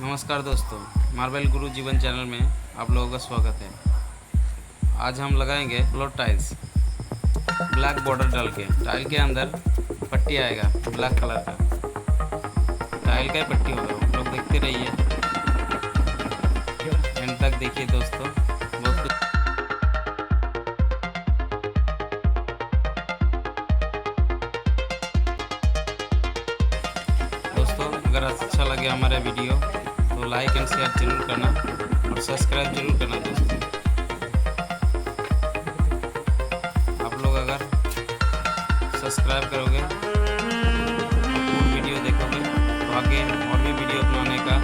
नमस्कार दोस्तों, मार्बल गुरु जीवन चैनल में आप लोगों का स्वागत है। आज हम लगाएंगे फ्लोर टाइल्स ब्लैक बॉर्डर डाल के। टाइल के अंदर पट्टी आएगा ब्लैक कलर का, टाइल का ही पट्टी होगा। आप लोग देखते रहिए, एंड तक देखिए दोस्तों। बहुत कुछ दोस्तों, अगर अच्छा लगे हमारा वीडियो तो लाइक एंड शेयर जरूर करना और सब्सक्राइब जरूर करना दोस्तों। आप लोग अगर सब्सक्राइब करोगे और वीडियो देखोगे तो आगे और भी वीडियो बनाने का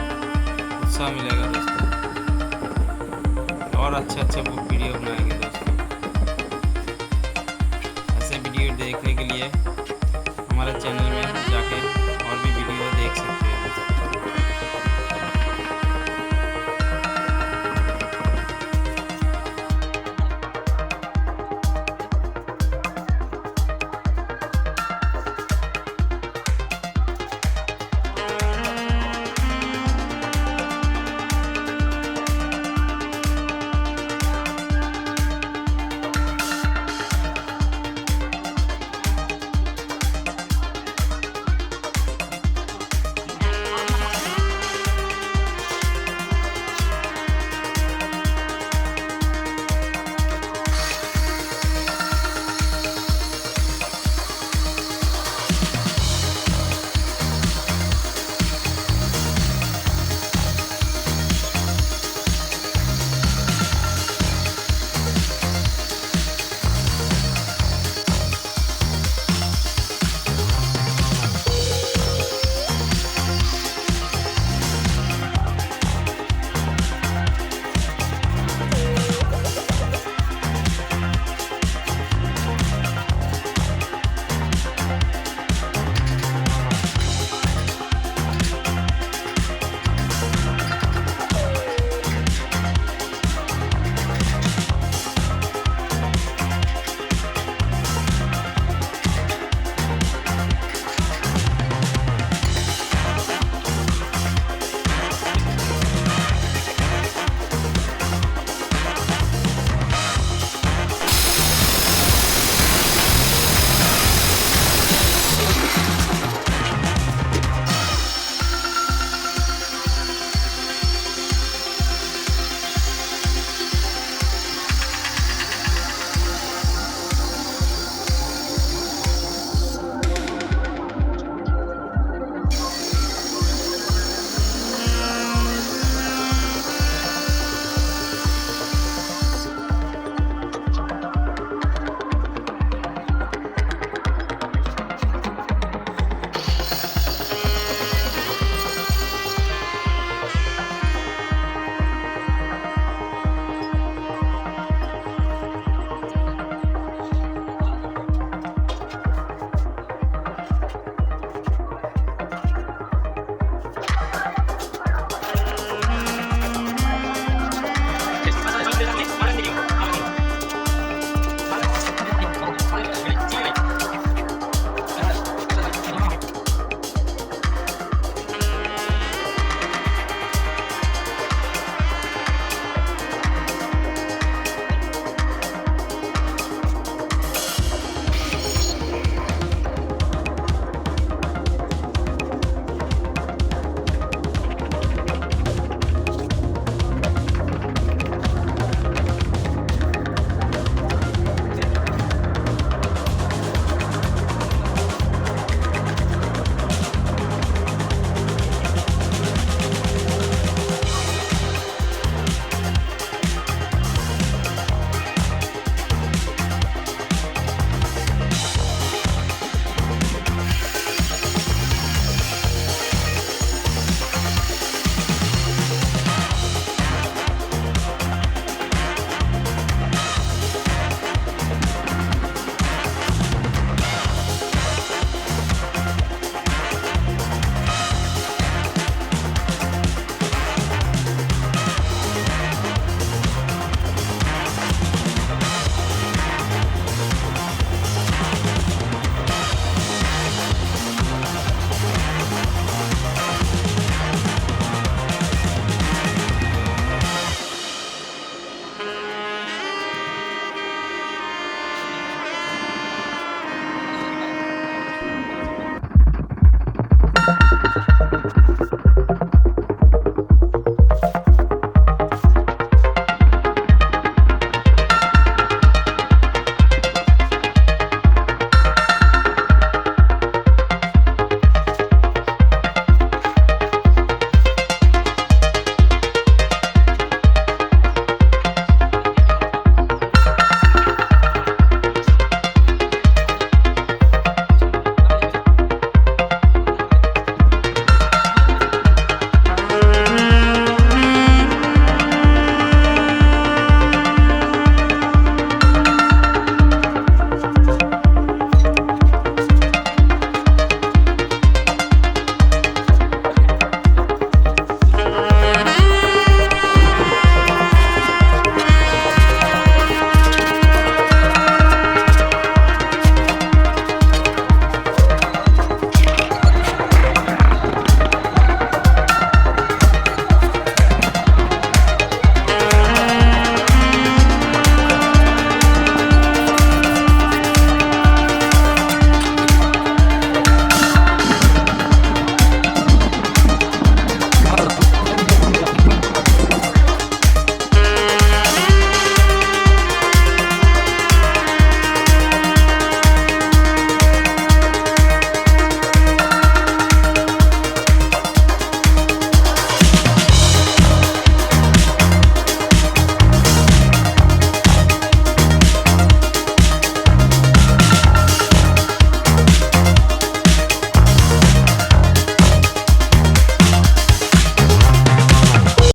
उत्साह मिलेगा दोस्तों, और अच्छे वीडियो बनाएंगे दोस्तों। ऐसे वीडियो देखने के लिए हमारे चैनल में जाकर